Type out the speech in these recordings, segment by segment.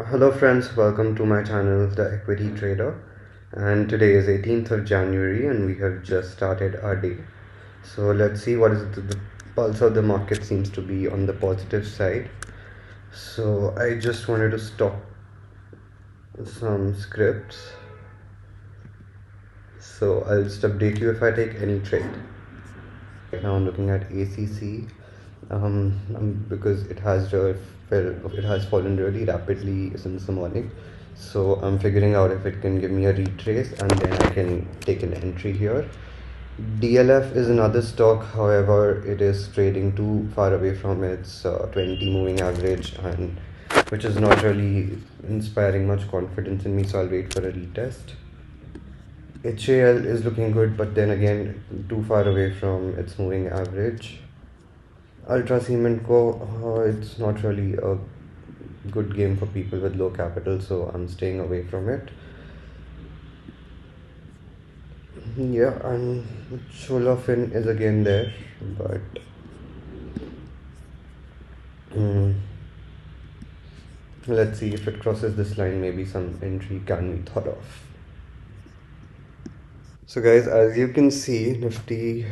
Hello friends, welcome to my channel, The Equity Trader. And today is 18th of January and we have just started our day. So let's see what is the pulse of the market seems to be on the positive side. So I just wanted to stop some scripts. So I'll just update you if I take any trade. Right now I'm looking at ACC because it has fallen really rapidly since the morning. So I'm figuring out if it can give me a retrace and then I can take an entry here. DLF is another stock, however, it is trading too far away from its 20 moving average, and which is not really inspiring much confidence in me, so I'll wait for a retest. HAL is looking good, but then again, too far away from its moving average. Ultra Cement Co. It's not really a good game for people with low capital, so I'm staying away from it. Yeah, and Cholafin is again there, but let's see if it crosses this line. Maybe some entry can be thought of. So guys, as you can see, Nifty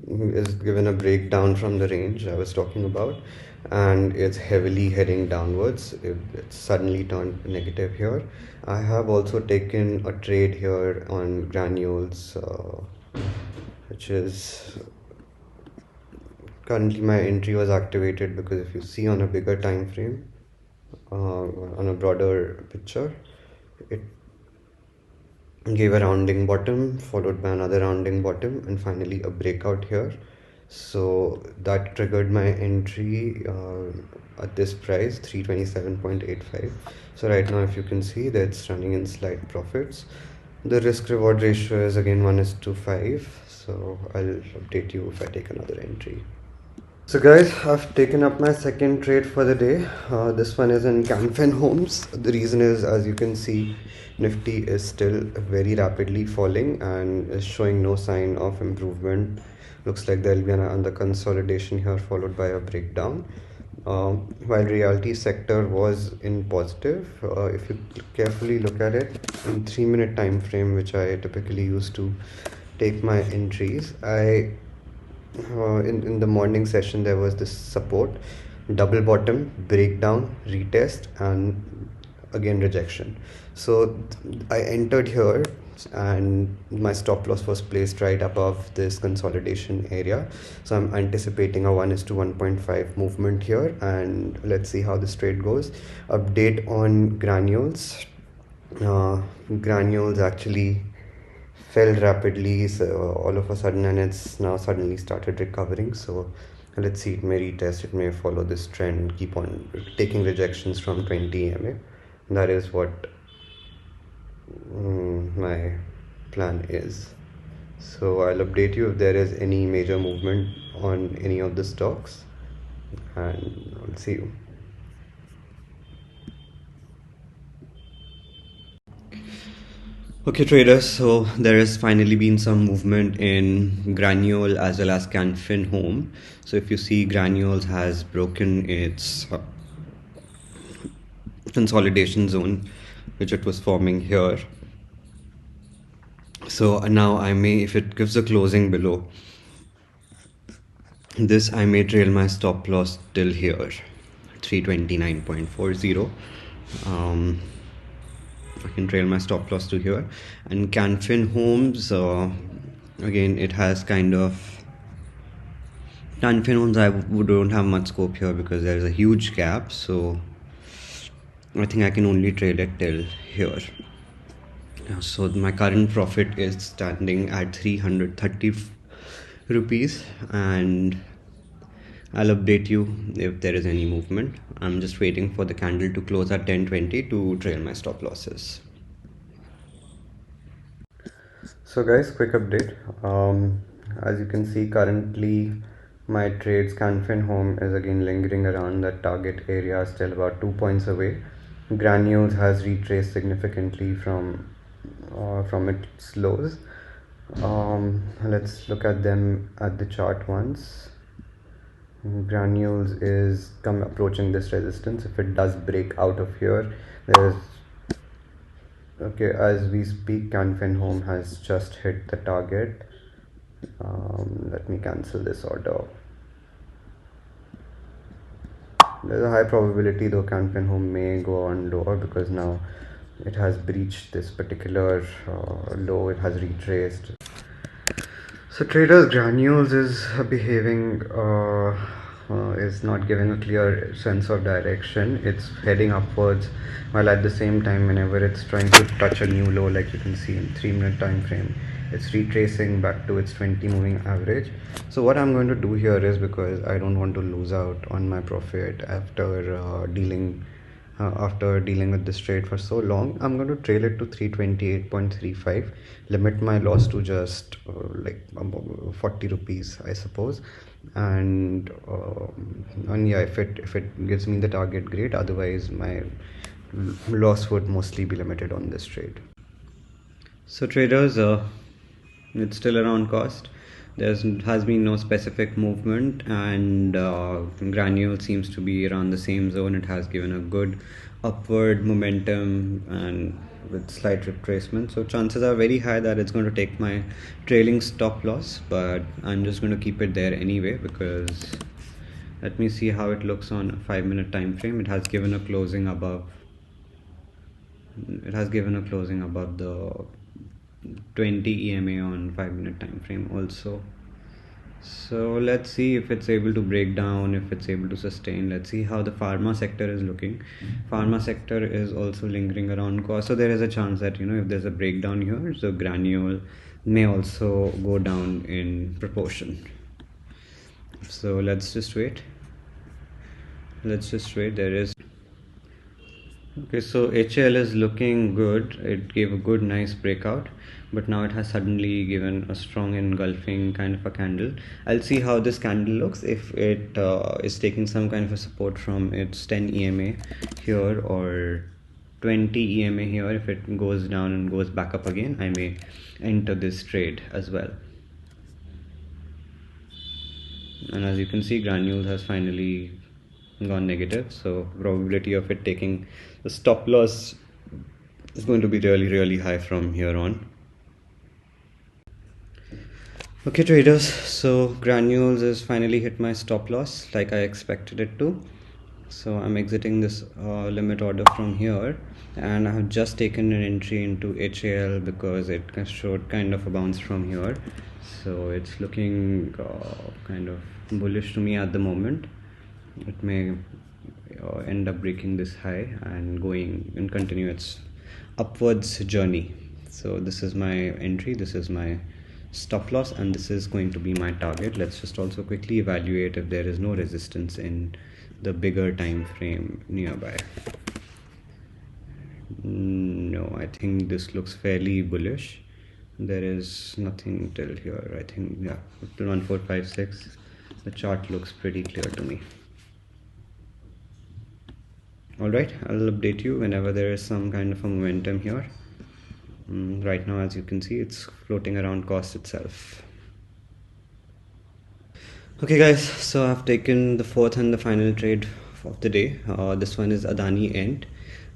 is given a breakdown from the range I was talking about, and it's heavily heading downwards. It's suddenly turned negative here. I have also taken a trade here on granules, which is currently my entry was activated because if you see on a bigger time frame, on a broader picture, it gave a rounding bottom followed by another rounding bottom and finally a breakout here, so that triggered my entry at this price 327.85. so right now if you can see that's running in slight profits. The risk reward ratio is again 1:5, so I'll update you if I take another entry. So guys, I've taken up my second trade for the day. This one is in Camfin Homes. The reason is, as you can see, Nifty is still very rapidly falling and is showing no sign of improvement. Looks like there'll be another consolidation here followed by a breakdown. While realty sector was in positive, if you carefully look at it in 3-minute time frame, which I typically use to take my entries, in the morning session there was this support, double bottom, breakdown, retest, and again rejection. So I entered here and my stop loss was placed right above this consolidation area, so I'm anticipating a 1:1.5 movement here, and let's see how this trade goes. Update on granules. Granules actually fell rapidly, so all of a sudden, and it's now suddenly started recovering. So let's see, it may retest, it may follow this trend, keep on taking rejections from 20 EMA. That is what my plan is. So I'll update you if there is any major movement on any of the stocks, and I'll see you. Okay traders, so there has finally been some movement in Granule as well as Canfin Home. So if you see, Granules has broken its consolidation zone which it was forming here. So now I may, if it gives a closing below this, I may trail my stop loss till here, 329.40. I can trail my stop loss to here. And Canfin Homes, again, it has kind of Canfin Homes, I don't have much scope here because there is a huge gap, so I think I can only trail it till here. So my current profit is standing at 330 rupees, and I'll update you if there is any movement. I'm just waiting for the candle to close at 10:20 to trail my stop losses. So guys, quick update. As you can see, currently my trades Canfin Home is again lingering around that target area, still about 2 points away. Granules has retraced significantly from its lows. Let's look at them at the chart once. Granules is come approaching this resistance. If it does break out of here, there's okay, as we speak, Canfin Home has just hit the target. Let me cancel this order. There's a high probability though Canfin Home may go on lower because now it has breached this particular low. It has retraced. So traders granules is behaving is not giving a clear sense of direction. It's heading upwards while at the same time whenever it's trying to touch a new low, like you can see in 3 minute time frame, it's retracing back to its 20 moving average. So what I'm going to do here is, because I don't want to lose out on my profit after dealing with this trade for so long, I'm going to trail it to 328.35, limit my loss to just 40 rupees, I suppose. And yeah, if it gives me the target, great. Otherwise my loss would mostly be limited on this trade. So traders, it's still around cost. There has been no specific movement, and granule seems to be around the same zone. It has given a good upward momentum and with slight retracement. So chances are very high that it's going to take my trailing stop loss, but I'm just going to keep it there anyway because let me see how it looks on a 5 minute time frame. It has given a closing above. It has given a closing above the 20 EMA on 5 minute time frame also. So let's see if it's able to break down, if it's able to sustain. Let's see how the pharma sector is looking. Pharma sector is also lingering around cost, so there is a chance that if there's a breakdown here, so granule may also go down in proportion. So let's just wait. There is okay, so HL is looking good. It gave a good nice breakout, but now it has suddenly given a strong engulfing kind of a candle. I'll see how this candle looks. If it is taking some kind of a support from its 10 EMA here or 20 EMA here, if it goes down and goes back up again, I may enter this trade as well. And as you can see, granule has finally gone negative, so probability of it taking the stop loss is going to be really high from here on. Okay traders, so granules has finally hit my stop loss like I expected it to. So I'm exiting this limit order from here, and I have just taken an entry into HAL because it showed kind of a bounce from here. So it's looking kind of bullish to me at the moment. It may end up breaking this high and continue its upwards journey. So this is my entry, this is my stop loss, and this is going to be my target. Let's just also quickly evaluate if there is no resistance in the bigger time frame nearby. No, I think this looks fairly bullish. There is nothing till here. I think, yeah, till 1456 the chart looks pretty clear to me. Alright, I'll update you whenever there is some kind of a momentum here. Right now, as you can see, it's floating around cost itself. Okay guys, so I've taken the fourth and the final trade of the day. This one is Adani End.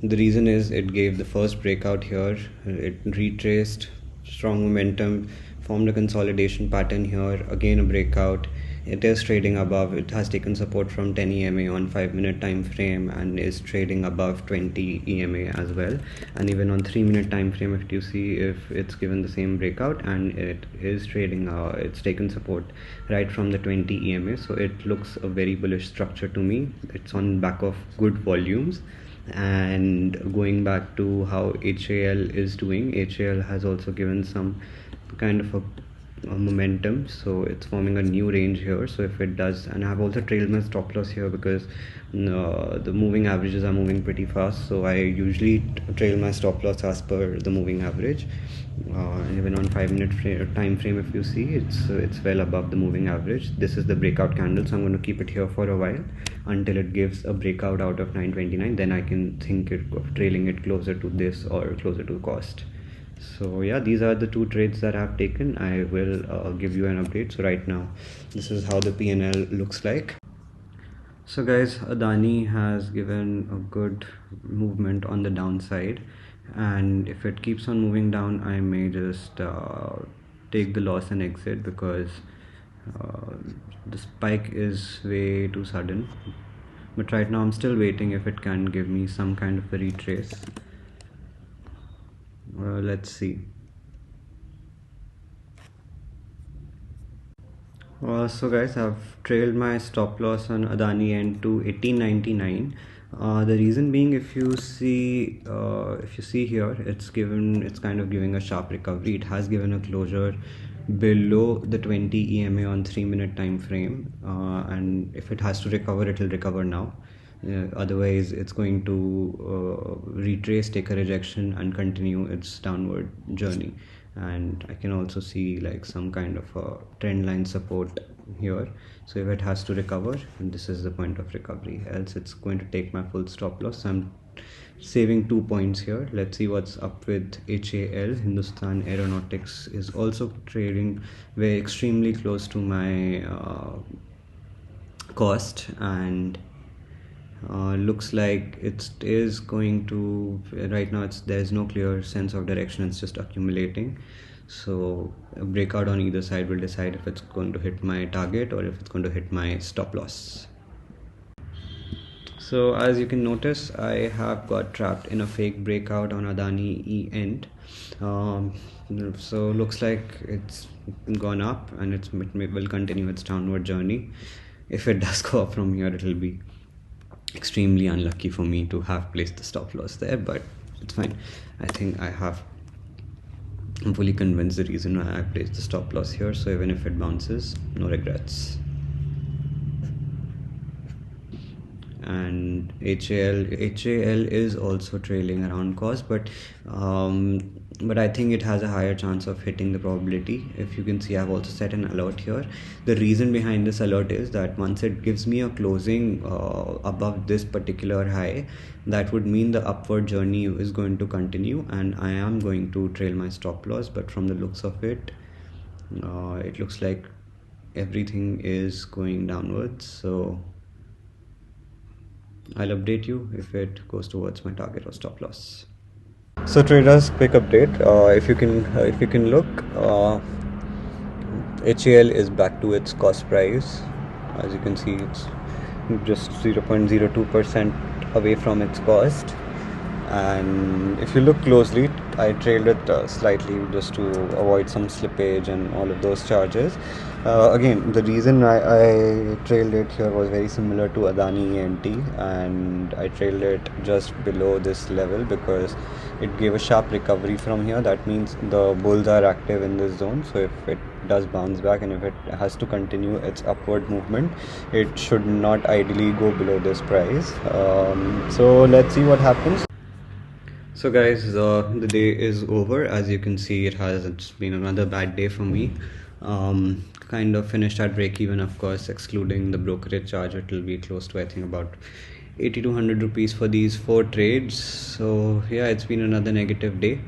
The reason is it gave the first breakout here. It retraced strong momentum, formed a consolidation pattern here, again a breakout. It is trading above. It has taken support from 10 EMA on 5-minute time frame and is trading above 20 EMA as well. And even on 3-minute time frame, if you see, if it's given the same breakout and it is trading, it's taken support right from the 20 EMA. So it looks a very bullish structure to me. It's on back of good volumes. And going back to how HAL is doing, HAL has also given some kind of a momentum, so it's forming a new range here. So if it does, and I've also trailed my stop loss here because the moving averages are moving pretty fast, so I usually trail my stop loss as per the moving average. And even on 5-minute time frame, if you see, it's well above the moving average. This is the breakout candle, so I'm going to keep it here for a while until it gives a breakout out of 929. Then I can think of trailing it closer to this or closer to cost. So yeah, these are the two trades that I've taken. I will give you an update. So right now, this is how the P&L looks like. So guys, Adani has given a good movement on the downside, and if it keeps on moving down, I may just take the loss and exit, because uh, the spike is way too sudden. But right now I'm still waiting if it can give me some kind of a retrace. Let's see. So guys, I've trailed my stop loss on Adani end to 1899. The reason being, if you see here, it's kind of giving a sharp recovery. It has given a closure below the 20 EMA on 3-minute time frame, and if it has to recover, it will recover now. Otherwise, it's going to retrace, take a rejection, and continue its downward journey. And I can also see like some kind of a trend line support here. So if it has to recover, and this is the point of recovery, else it's going to take my full stop loss. So I'm saving 2 points here. Let's see what's up with HAL. Hindustan Aeronautics is also trading very extremely close to my cost, and looks like it is going to, right now there's no clear sense of direction, it's just accumulating. So a breakout on either side will decide if it's going to hit my target or if it's going to hit my stop loss. So as you can notice, I have got trapped in a fake breakout on Adani E end. So looks like it's gone up, and it will continue its downward journey. If it does go up from here, it will be extremely unlucky for me to have placed the stop loss there, but it's fine. I think I'm fully convinced the reason why I placed the stop loss here, so even if it bounces, no regrets. And HAL is also trailing around cost, but I think it has a higher chance of hitting the probability. If you can see, I've also set an alert here. The reason behind this alert is that once it gives me a closing above this particular high, that would mean the upward journey is going to continue, and I am going to trail my stop loss. But from the looks of it, it looks like everything is going downwards, so I'll update you if it goes towards my target or stop loss. So traders, quick update. If you can look, HAL is back to its cost price. As you can see, it's just 0.02% away from its cost. And if you look closely, I trailed it slightly just to avoid some slippage and all of those charges. Again, the reason I trailed it here was very similar to Adani ENT, and I trailed it just below this level because it gave a sharp recovery from here. That means the bulls are active in this zone, so if it does bounce back and if it has to continue its upward movement, it should not ideally go below this price. So let's see what happens. So guys, the day is over. As you can see, it's been another bad day for me. Kind of finished at break even, of course, excluding the brokerage charge. It will be close to, I think, about 80 to 100 rupees for these 4 trades. So yeah, it's been another negative day.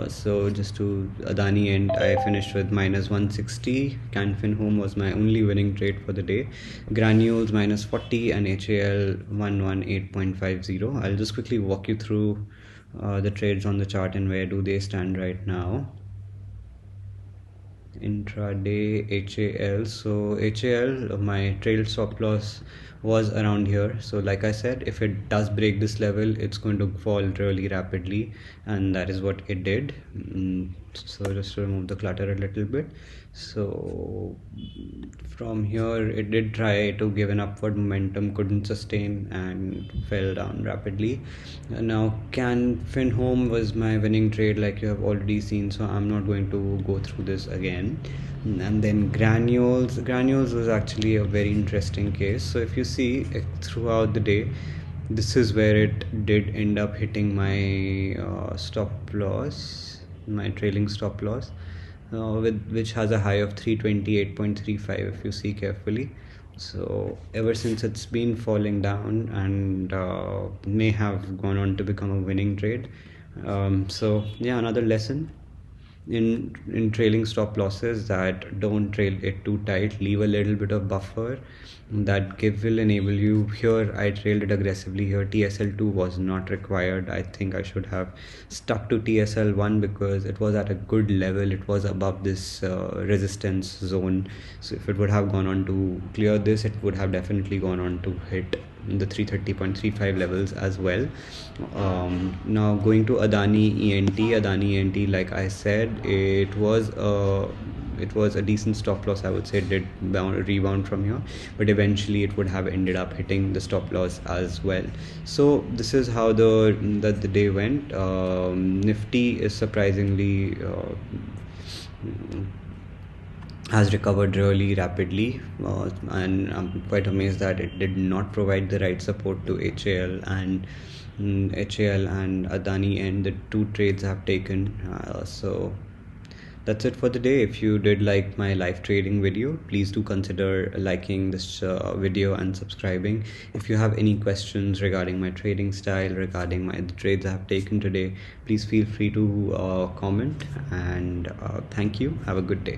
So just to Adani end, I finished with minus 160. Canfin Home was my only winning trade for the day. Granules minus 40 and HAL 118.50. I'll just quickly walk you through the trades on the chart and where do they stand right now. Intraday HAL. So HAL, my trail stop loss was around here. So like I said, if it does break this level, it's going to fall really rapidly, and that is what it did. So just to remove the clutter a little bit. So from here, it did try to give an upward momentum, couldn't sustain, and fell down rapidly. Now Canfin Home was my winning trade, like you have already seen, so I'm not going to go through this again. And then granules was actually a very interesting case. So if you see throughout the day, this is where it did end up hitting my stop loss, my trailing stop loss, which has a high of 328.35 if you see carefully. So ever since, it's been falling down, and may have gone on to become a winning trade. So yeah, another lesson: in trailing stop losses, that don't trail it too tight, leave a little bit of buffer. That give will enable you. Here I trailed it aggressively. Here TSL2 was not required. I think I should have stuck to TSL1 because it was at a good level. It was above this resistance zone, so if it would have gone on to clear this, it would have definitely gone on to hit the 330.35 levels as well. Now going to Adani ENT, like I said, it was a decent stop loss. I would say it did rebound from here, but eventually it would have ended up hitting the stop loss as well. So this is how the day went. Nifty is surprisingly has recovered really rapidly, and I'm quite amazed that it did not provide the right support to HAL and Adani, and the two trades have taken. So that's it for the day. If you did like my live trading video, please do consider liking this video and subscribing. If you have any questions regarding my trading style, regarding the trades I have taken today, please feel free to comment. And thank you. Have a good day.